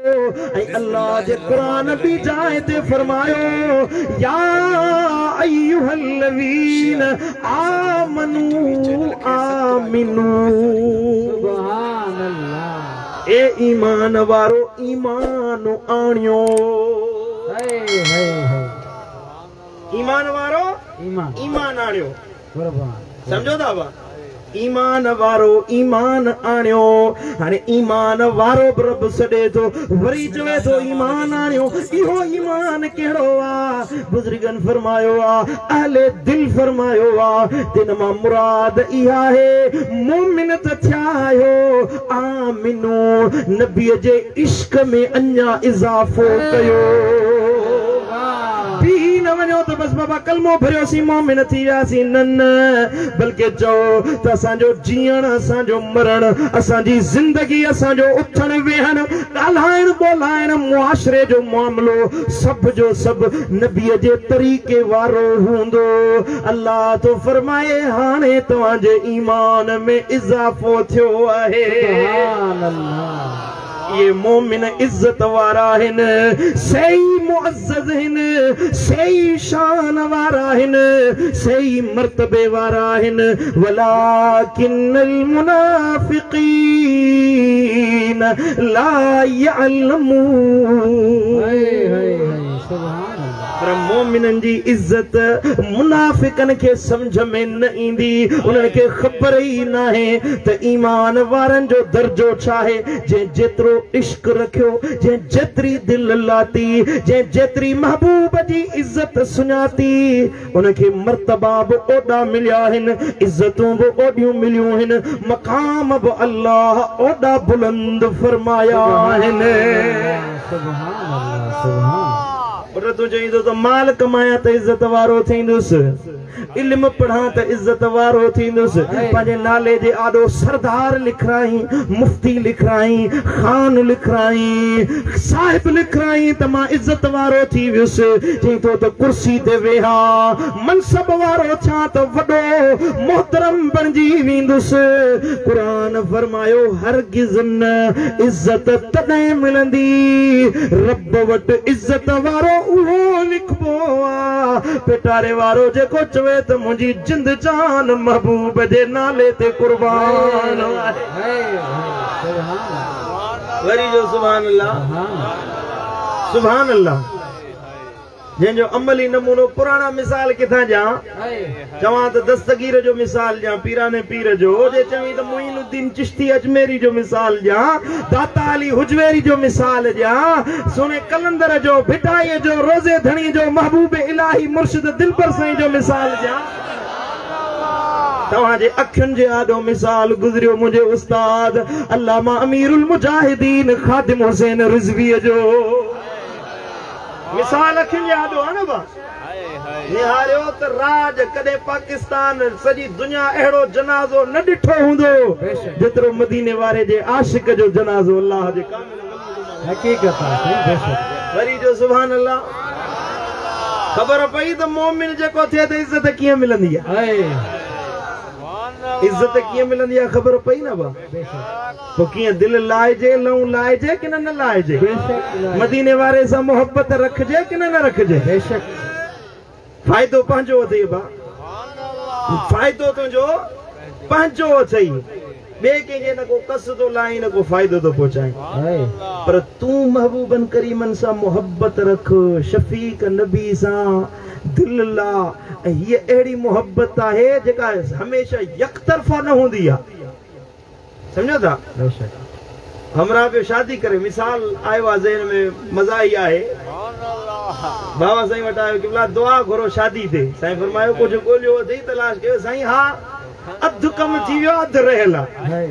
अल्लाह जे कुरान भी जाए ते फरमायो या अय्युहल्लज़ीन आमनू आमिनू। सुभान अल्लाह। ए ईमान वारो ईमान आणियो। ईमान वारो ईमान आणियो। समझो था बा ईमान वारो ईमान आणियो। हाणे ईमान वारो रब सॾे थो वरी चवे थो ईमान आणियो। इहो ईमान कहिड़ो आहे? बुज़ुर्गनि फरमायो आहे अहले दिल फरमायो आहे तिन मां मुराद इहा आहे मोमिन त थिया आहियो आमिनो नबीअ जे इश्क में अञा इज़ाफ़ो कयो। न वञो त बस बाबा कलमो भरियोसीं मोमिन थी वियासीं न बल्कि चओ त असांजो जीअण असांजो मरण असांजी ज़िंदगी असांजो उथण वेहण ॻाल्हाइण ॿोलाइण मुआशरे जो मामिलो सभ जो सभु नबीअ जे तरीक़े वारो हूंदो। अल्लाह तो फरमाए हाणे तव्हांजे ईमान में इज़ाफ़ो थियो आहे। सुभान अल्लाह। ये मोमिन इज्जत वारा हिन सही मुअज़्ज़ज़ हिन सही शान वारा हिन सही मर्तबे वारा हिन वलाकिन्नल मुनाफिकीन ला यअलमून। पर मोमिनन जी इज्जत मुनाफिकन के समझ में न इंदी। उन्हनि खे ख़बर ही न आहे त ईमान वारन जो दर्जो छा आहे। जे जेतिरो इश्क रखियो जे जेतिरी दिल लाती जे जेतिरी महबूब जी इज्जत सुञाती उनखे मर्तबा बि ओॾा मिलिया आहिनि इज्जतूं बि ओॾियूं मिलियूं आहिनि मक़ाम बि अल्लाह ओॾा बुलंद फरमाया आहिनि। सुभान अल्लाह। सुभान। तू चईंदो त माल कमाया त इज्जत वारो थींदुसि इल्म पढ़ा त इज्जत वारो थींदुसि पंहिंजे नाले जे आॾो सरदार लिखराई मुफ्ती लिखराई खान लिखराई साहिब लिखराई त मां इज्जत वारो थी वियुसि। चई तो त कुर्सी ते वेहा मनसब वारो छा त वॾो मोहतरम बणजी वेंदुसि। क़ुरान फरमायो हरगिज़ न इज्जत तॾहिं मिलंदी रब वटि इज्जत वारो उहो लिखबो आहे पिटारे वारो जेको चवे त मुंहिंजी जिंद जान महबूब जे नाले ते कुर्बान वरी जो सुभान अल्लाह। सुभान अल्लाह। जंहिंजो अमली नमूनो पुराना मिसाल किथां ॾियां चवां त दस्तगीर जो मिसाल ॾियां पीराने पीर जो जे चवीं त मुइनुद्दीन चिश्ती अजमेरी जो मिसाल ॾियां दाता अली हुजवेरी जो मिसाल ॾियां सोने कलंदर जो भिटाईअ जो रोज़े धणी जो महबूब इलाही मुर्शिद दिलबर साईं जो मिसाल ॾियां तव्हांजे अखियुनि जे आॾो मिसाल गुज़रियो मुंहिंजे उस्ताद अल्लामा अमीरुल मुजाहिदीन खादिम हुसैन रिज़वीअ जो मिसाल अखियुनि जे आॾो आहे न बा निहारियो त राज कॾहिं पाकिस्तान सॼी दुनिया अहिड़ो जनाज़ो न ॾिठो हूंदो जेतिरो मदीने वारे जे आशिक जो जनाज़ो अल्लाह जे हक़ीक़त आहे। वरी जो सुभान अल्लाह। ख़बर पई त मोमिन जेको थिए त इज़त कीअं मिलंदी आहे इज्जत कीअं मिलंदी आहे ख़बर पई न बा तो कीअं दिल लाइजे लहू लाइजे कि न लाइजे मदीने वारे सां मोहब्बत रखजे कि न रखजे फ़ाइदो पंहिंजो अथई बा फ़ाइदो तुंहिंजो पंहिंजो अथई ॿिए कंहिंखे न को कस थो लाई न को फ़ाइदो थो पहुचाए पर तूं महबूबन करीमन सां मोहब्बत रख शफ़ीक नबी सां दिल ला ये अहिड़ी मोहब्बत आहे जेका हमेशा यकतरफ़ा न हूंदी आहे समझो था। हमरा पे शादी करे मिसाल आयो आहे ज़हन में मज़ा ई आहे बाबा साईं वटि आयो कि भला दुआ घुरो शादी ते साईं फरमायो कुझु ॻोल्हियो अथई तलाश कयो साईं हा अधु कमु थी वियो अधु रहियल आहे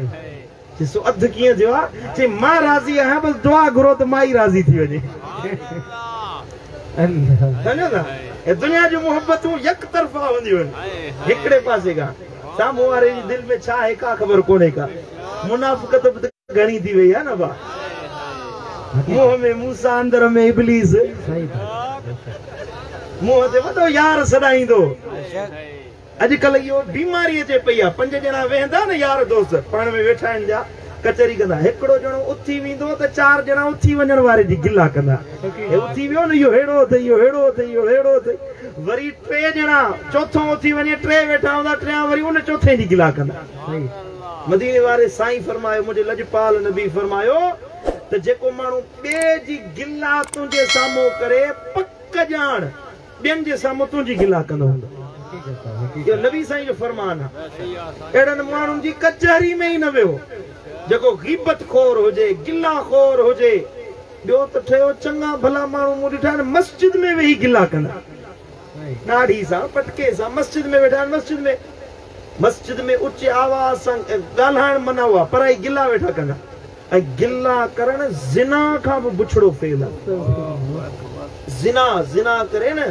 ॾिसो अधु कीअं थियो आहे चई मां राज़ी आहियां बसि दुआ घुरो त मां ई राज़ी थी वञे समझो था दुनिया जी मोहब्बतूं यकतरफ़ा हूंदियूं आहिनि हिकिड़े पासे खां साम्हूं वारे जी दिलि में छा आहे का ख़बर कोन्हे का मुनाफ़िक़त बि घणी थी वई आहे न बा मुंहं में मूसा अंदर में इब्लीस मुंहं ते वॾो यार सॾाईंदो अॼुकल्ह इहो बीमारी अचे पई आहे 5 ॼणा वेहंदा न यार दोस्त पाण में वेठा आहिनि जा कचहरी कंदा हिकिड़ो ॼणो उथी वेंदो त चार ॼणा उथी वञण वारे जी गिला कंदा हे उथी वियो न इहो हेड़ो अथई इहो हेड़ो अथई इहो हेड़ो अथई वरी टे ॼणा चौथों उथी वञे टे वेठा हूंदा टियां वरी उन चौथे जी गिला कंदा मदीने वारे साईं फरमायो मुंहिंजे लजपाल नबी फरमायो त जेको माण्हू ॿिए जी गिला तुंहिंजे साम्हूं करे पक ॼाण ॿियनि जे साम्हूं तुंहिंजी गिला कंदो हूंदो इहो नबी साईं जो फरमान आहे अहिड़नि माण्हुनि जी कचहरी में ई न वियो जेको गीबत खोर हुजे गिला खोर हुजे ॿियो त ठहियो चङा भला माण्हू मूं ॾिठा आहिनि मस्जिद में वेही गिला कंदा नाड़ी सां पटके सां मस्जिद में वेठा आहिनि मस्जिद में उच्च आवाज़ सां ॻाल्हाइण मना हुआ पर आई गिला वेठा कंदा ऐं गिला करण ज़िना खां बि बुछड़ो फेल आहे ज़िना करे न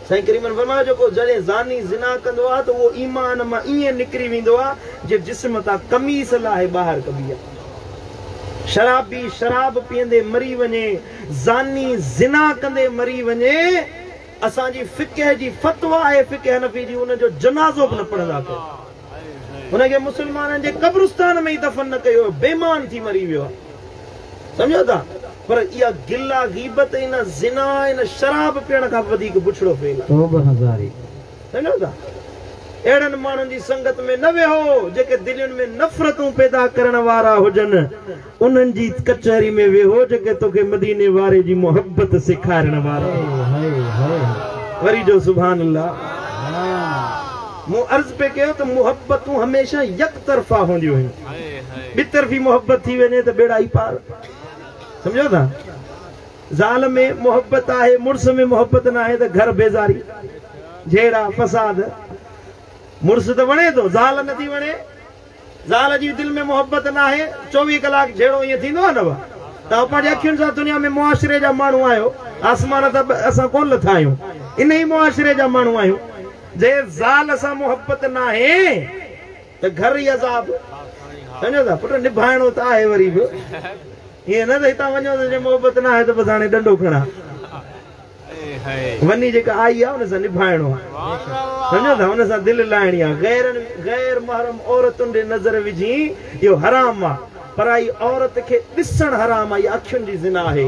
साईं करीमन फरमायो जेको जॾहिं ज़ानी ज़िना कंदो आहे त उहो ईमान मां ईअं निकिरी वेंदो आहे जे जिस्म तां कमीस लाहे ॿाहिरि कबी आहे शराबी शराब पीअंदे मरी वञे ज़ानी ज़िना कंदे मरी वञे असांजी फिक़ह जी फतवा आहे फिक़ह हनफी जी उनजो जनाज़ो बि न पढ़ंदा कयो उनखे मुस्लमाननि जे कब्रिस्तान में ई दफ़न न कयो बेमान थी मरी वियो आहे सम्झो था पर इहा गिला गीबत इन ज़िना इन शराब पीअण खां वधीक बुछड़ो फेल आहे सम्झो था अहिड़नि माण्हुनि जी संगत में न वेहो जेके दिलनि में नफ़रतूं पैदा करण वारा हुजनि उन्हनि जी कचहरी में वेहो जेके तोखे मदीने वारे जी मोहब्बत सेखारण वारा वरी जो सुभान अल्लाह मूं अर्ज़ पे कयो त मोहब्बतूं हमेशा यकतरफ़ा हूंदियूं आहिनि ॿितरफ़ी मोहब्बत थी वञे त बेड़ा ई पार समझो था ज़ाल में मोहब्बत आहे मुड़स में मोहब्बत न आहे त घर बेज़ारी झेड़ा फसाद मुड़स त वणे थो ज़ाल नथी वणे ज़ाल जी दिल में मोहब्बत न आहे 24 कलाक झेड़ो ईअं थींदो आहे न भाउ तव्हां पंहिंजे अखियुनि सां दुनिया में मुआशिरे जा माण्हू आहियो आसमान त असां कोन लथा आहियूं इन ई मुआशिरे जा माण्हू आहियूं जे ज़ाल सां मोहब्बत न आहे त घर ई अज़ाब सम्झो था पुट निभाइणो त आहे वरी बि ईअं न त हितां वञो त जे मोहब्बत न आहे त बसि हाणे डंडो खणा वञी जेका आई आहे हुन सां निभाइणो आहे सम्झो था हुन सां दिलि लाइणी आहे गैर महरम औरतुनि ॾे नज़र विझी इहो हराम आहे पराई औरत खे ॾिसण हराम आहे इहा अखियुनि जी ज़िना आहे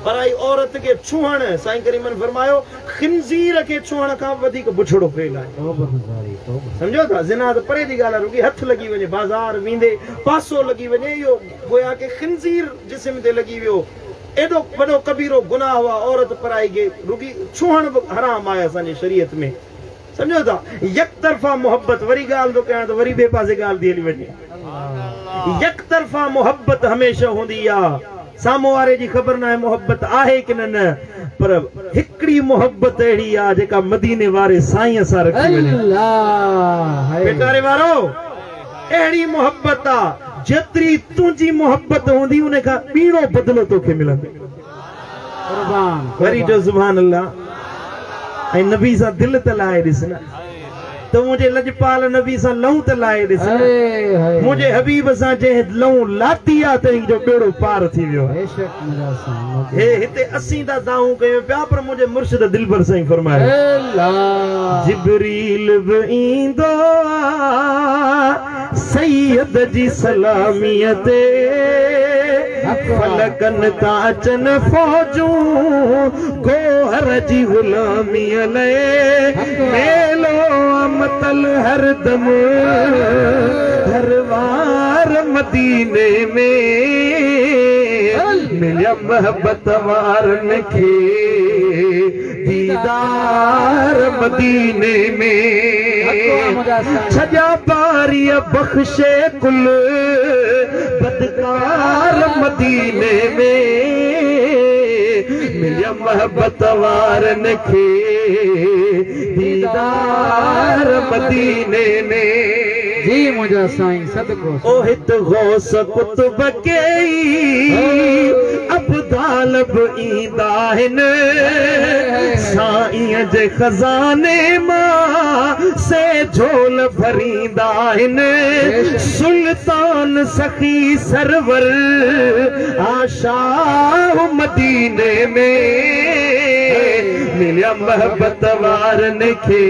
पराई औरत खे छुहण साईं करीमन फरमायो खिंज़ीर खे छुहण खां वधीक बुछड़ो फेल आहे सम्झो था ज़िना त परे जी ॻाल्हि आहे रुॻी हथ लॻी वञे बाज़ार वेंदे पासो लॻी वञे इहो गोया के खिंज़ीर जिस्म ते लॻी वियो एॾो वॾो कबीरो गुनाह हुआ औरत पराई खे रुॻी छुहण बि हराम आहे असांजे शरीयत में सम्झो था यकतरफ़ा मोहब्बत वरी ॻाल्हि थो कयां त वरी ॿिए पासे ॻाल्हि थी हली वञे यकतरफ़ा मोहब्बत हमेशह हूंदी आहे साम्हूं वारे जी ख़बर न आहे मोहब्बत आहे की न पर हिकिड़ी मोहब्बत अहिड़ी आहे जेका मदीने वारे साईं सां रखी वञे बेटारे वारो अहिड़ी मोहब्बत आहे जेतिरी तुंहिंजी मोहब्बत हूंदी उन खां ॿीणो बदिलो तोखे मिलंदो वरी जो सुभान अल्लाह ऐं नबी सां दिलि त लाहे ॾिस न तो मुझे लजपाल नबी सां लहू त लाए ॾिस मुझे हबीब सां जे लहू लाती आ त जो बेड़ो पार थी वियो हे हिते असीं दा दाऊ कयो पिया पर मुझे मुर्शिद दिलबर साईं फरमायो जिब्रील बि ईंदो सैयद जी सलामियत फलकन ता अचन फौजूं गोहर जी गुलामी मेलो मतल हर दम हरवार मदीने में मिलिया मोहब्बत वारन के दीदार मदीने में छजा बारिया बख्शे कुल बदकार मदीने में मिलिया मोहब्बत वारन के दीदार मदीने में जी मुझा साईं सदको ओहित गौस कुतुब के अब्दाल बि ईंदा आहिनि साईं जे खज़ाने मां से झोल भरींदा आहिनि सुल्तान सखी सरवर आशा मदीने में मिलिया मोहब्बत वारन खे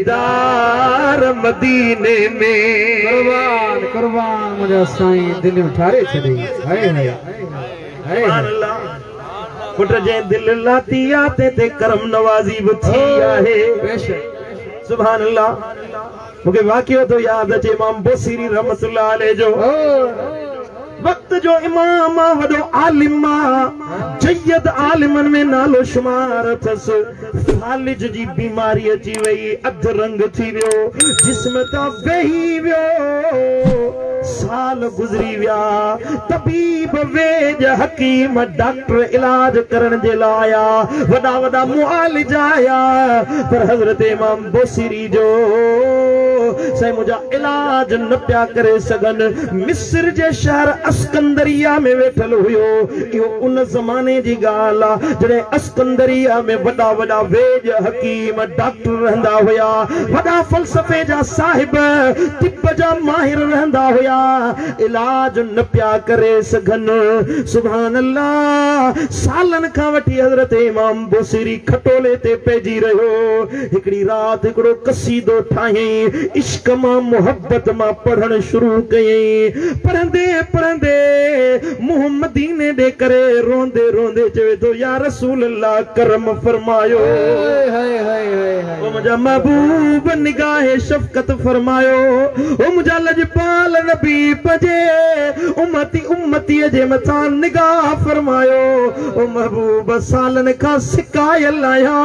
दीदार मदीने में। कुर्बान कुर्बान मुझे साईं दिल ठारे छड़ी। हाय हाय सुभान अल्लाह। पुट जे दिल लाती आते ते करम नवाज़ी भी थी आहे। बेशक सुभान अल्लाह। मुझे वाक़ियो तो याद अचे इमाम बुसीरी रहमतुल्लाह अलैह जो वक्त जो इमाम वडो आलिम जयद आलिमन में नालो शुमार थस। फालिज जी बीमारी अची वई, अध रंग थी वियो, जिस्म ता वेही वियो। साल गुजरी विया, तबीब वेज हकीम डॉक्टर इलाज करण जे लाइ आया, वडा वडा मुआलिज आया, पर हजरत इमाम बुसीरी जो साईं मुझा इलाज न पिया करे सगन। मिस्र जे शहर अस्कंदरिया में वेठल हुयो। इहो उन ज़माने जी ॻाल्हि आहे जॾहिं अस्कंदरिया में वॾा वॾा वेज हकीम डॉक्टर रहंदा हुया, वॾा फ़लसफ़े जा साहिब तिब जा माहिर रहंदा हुया, इलाज न पिया करे सघनि। सुभान अल्लाह। सालन खां वठी हज़रत इमाम बुसीरी खटोले ते पइजी रहियो। हिकिड़ी राति हिकिड़ो कसीदो ठाहियईं, इश्क मां मोहब्बत मां पढ़ण शुरू कयईं। पढ़ंदे पढ़ंदे मुंह मदीने दे करे रोंदे रोंदे चवे तो या रसूल अल्लाह करम फरमायो। ओ मुझा महबूब निगाहे शफकत फरमायो। ओ मुझा लजपाल नबी पजे उम्मती उम्मती जे मथा निगाह फरमायो। ओ महबूब सालन खां सिकायल आया।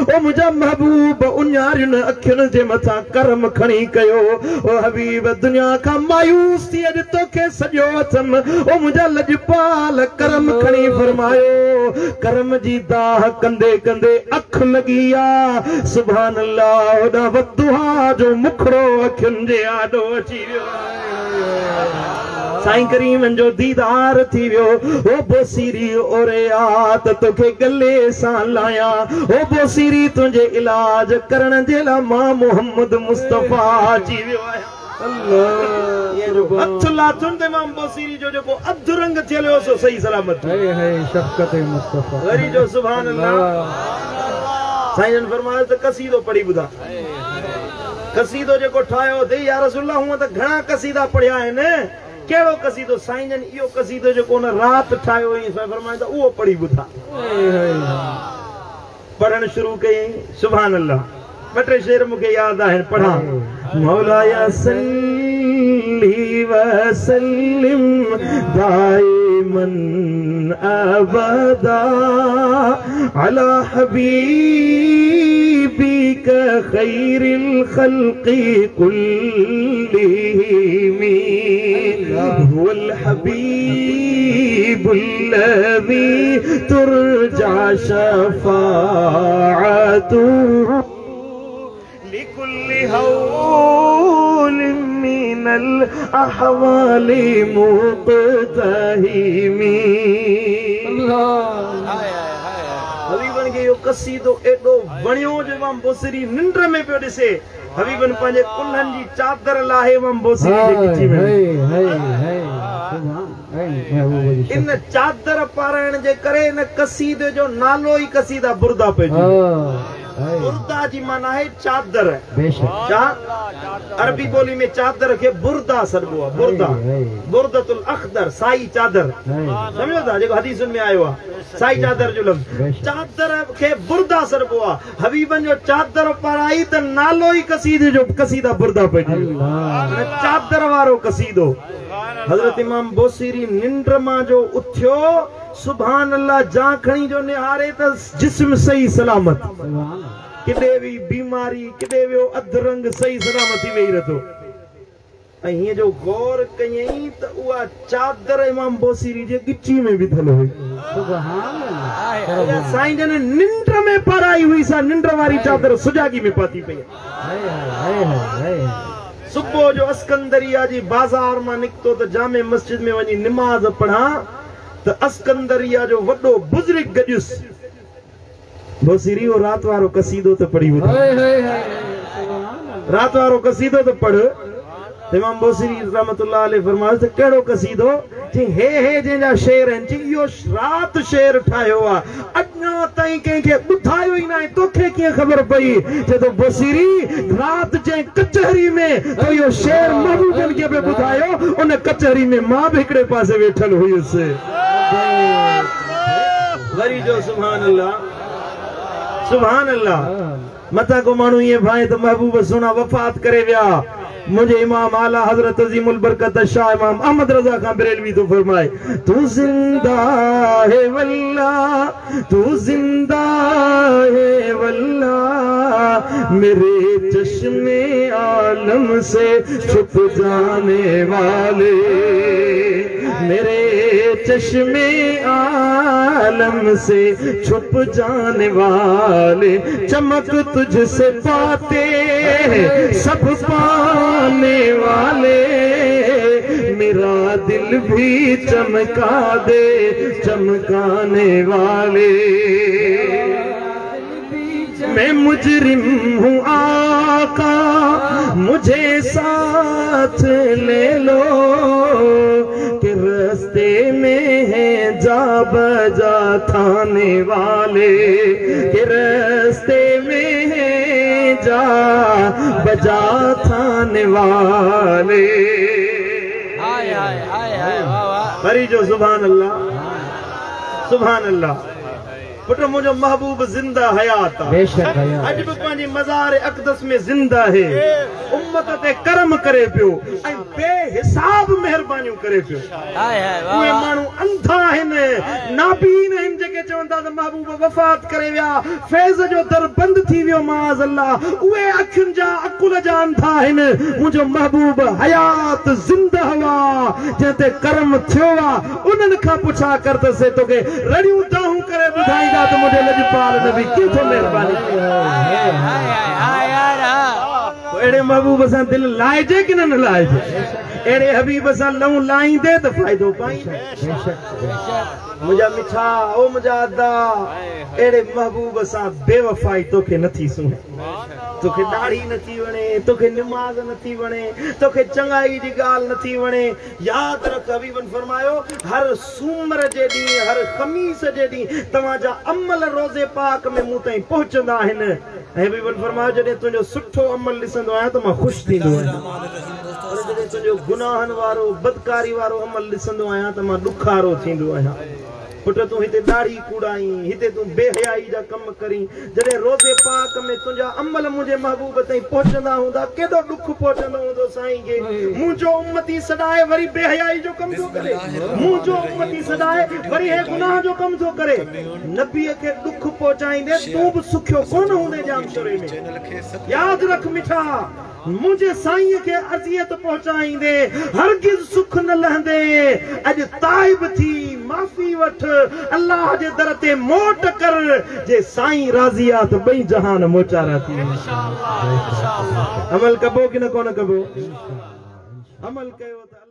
ओ मुझा महबूब उन्यारिन अखियुन जे मथा करम खणी कयो। ओ हबीब दुनिया का मायूस थी अज तोखे सजो अथम। ओ मुझा लजपाल करम खणी फरमायो। करम जी दाह कंदे कंदे अख लगी आ। सुभान अल्लाह। ओदा वदुहा जो मुखड़ो अखियुन जे आडो अची वियो। साईं करीम जो दीदार थी वियो। ओ बोसीरी ओरे आ त तोखे गले सां लाया। ओ बोसीरी तुंहिंजे इलाज करण जे लाइ मां मोहम्मद मुस्तफा अची वियो आहियां। ये जो हथ लाथुन ते इमाम बुसीरी जो जेको अध रंग थियल हो सो सही सलामत। हाय हाय शफकत मुस्तफा वरी जो सुभान अल्लाह। साईं जन फरमायो त कसीदो पढ़ी ॿुधा। कसीदो जेको ठाहियो अथई या रसूलल्लाह हूअं त घणा कसीदा पढ़िया आहिनि। कहिड़ो कसीदो? साईं जन इहो कसीदो जेको उन राति ठाहियो हुई फरमायो त उहो पढ़ी ॿुधा। पढ़ण शुरू कयईं। सुभान अल्लाह। ॿ टे शेर मूंखे यादि आहिनि, पढ़ा। मौलाया सल्ली व सल्लिम दाइमन अबदा अला हबीबिक खैरिल खल्क़ि कुल्लिहिम हुवल हबीबुल्लज़ी तुरजा शफाअतुहु लिकुल्लि हौल मिनल अहवालि मुक़तहिमी। हबीबन खे इहो कसीदो एॾो वणियो जो इमाम बुसीरी निंड में पियो ॾिसे। हबीबन पंहिंजे कुल्हनि जी चादर लाहे इमाम बुसीरी जे गिची में। इन चादर पाराइण जे करे इन कसीदे जो नालो ई कसीदा बुरदा पइजी। बुरदा जी माना है चादर। छा अरबी बोली में चादर के बुरदा सॾिबो आहे। बुरदा बुरदतुल अखदर साई चादर सम्झो था जेको हदीसुनि में आयो आहे। साई चादर जो लफ़्ज़ चादर के बुरदा सॾिबो आहे। हबीबन जो चादर पाराई त नालो ई कसीदे जो कसीदा बुरदा पइजी। चादर वारो कसीदो। हज़रत इमाम बुसीरी निंड मां जो उथियो। सुभान अल्लाह। जा खणी जो निहारे त जिस्म सही सलामत। किथे भी बीमारी किथे वियो अधरंग सही सलामत थी वेही रहो। ऐं हीअं जो गौर कयईं त उहा चादर इमाम बुसीरी जे गिची में विधल हुई। साईं जन निंड में पाराई हुई सा। निंड वारी चादर सुजागी में पाती पई। सुबुह जो अस्कंदरिया जी बाज़ार मां निकितो त जामे मस्जिद में वञी निमाज़ पढ़ा त अस्कंदरिया जो वॾो बुज़ुर्ग गॾियुस। बुसीरी वो रात वारो कसीदो त पढ़ी ॿुधा। रात वारो कसीदो त पढ़। इमाम बोसीरी रहमतुल्लाह अलैह फरमायो त केड़ो कसीदो जी हे जेंजा शेर हैं जी यो रात शेर ठायो आ अज्ञा ताई के बुधायो ही ना तोखे के खबर पई जे तो बोसीरी रात जे कचहरी में तो यो शेर महबूबन के पे बुधायो उन कचहरी में मां भी एकड़े पासे बैठल हुई से वरी जो सुभान अल्लाह मता को मानू ये भाई तो महबूब सुना वफात करे व्या मुझे इमाम आला हजरत अजीमुल बरकत शाह इमाम अहमद रजा खान बरेलवी तो फरमाए तू जिंदा है वल्ला तू जिंदा है वल्ला मेरे चश्मे आलम से छुप जाने वाले मेरे चश्मे आलम से छुप जाने वाले चमक तुझसे पाते सब पाने वाले मेरा दिल भी चमका दे चमकाने वाले मैं मुजरिम हूँ आका मुझे साथ ले लो कि रास्ते में है जा बजा थाने वाले कि रास्ते में है जा बजा थाने वाले हरी जो सुभान अल्लाह पुत्र मुझो महबूब जिंदा हयात अज भी पांजी मजार अक़दस में जिंदा है उम्मत ते करम करे पियो बेहिसाब मेहरबानियों करे पियो उहे मानू अंधा हन नाबीन हन जेके चवंदा त महबूब वफात करे विया फैज़ जो दर बंद थी वियो माज़ अल्लाह उहे अखियुनि जा अकुल जा अंधा हन मुंहिंजो महबूब हयात जिंदा हुआ जंहिंते करम थियो आ उन्हनि खां पुछा कर त से तोखे रड़ियूं दाहूं करे ॿुधाई तो मुझे लजपाल नबी किथों मेहरबानी एड़े महबूब सा दिल लाइजे कि न लाइजे एड़े हबीब सा लहू लाइंदे तो फायदो पाई मुझा मिठा ओ मुझा अदा एड़े महबूब सा बेवफाई तोखे नथी सुने तोखे दाढ़ी नथी वणे तोखे नमाज नथी वणे तोखे चंगाई जी गाल नथी वणे याद रख हबीबन फरमायो हर सूमर जे दी हर खमीस जे दी तवा जा अमल रोजे पाक में मुंह ताईं पहुंचंदा आहिनि हबीबन फरमायो जडे तुजो सुठो अमल ॾिसंदो आहियां त मां ख़ुशि थींदो आहियां जडे तुजो गुनाहन वारो बदकारी वारो अमल ॾिसंदो आहियां त मां ॾुखारो थींदो आहियां पुट तू हिते दाढ़ी कूड़ाई हिते तू बेहयाई जा कम करी जडे रोजे पाक में तुझा अमल मुझे महबूब ताईं पहुंचंदा हुंदा केडो दुख पहुंचंदो हुंदो साईं के मुंहिंजो उम्मती सदाए वरी बेहयाई जो कम थो करे मुंहिंजो उम्मती सदाए वरी हे गुनाह जो कम थो करे नबी के दुख पहुंचाईंदे तू भी सुखियो कोन हुंदे जाम शोरे में याद रख मिठा मुझे साईं के अजियत पहुंचाईंदे हरगिज सुख न लहंदे अज ताइब थी माफी वठ अल्लाह जे दर ते मोट कर जे साईं राज़िया तो बई जहान मोचारा थी इंशाअल्लाह अमल कबो कि न कोन कबो अमल कयो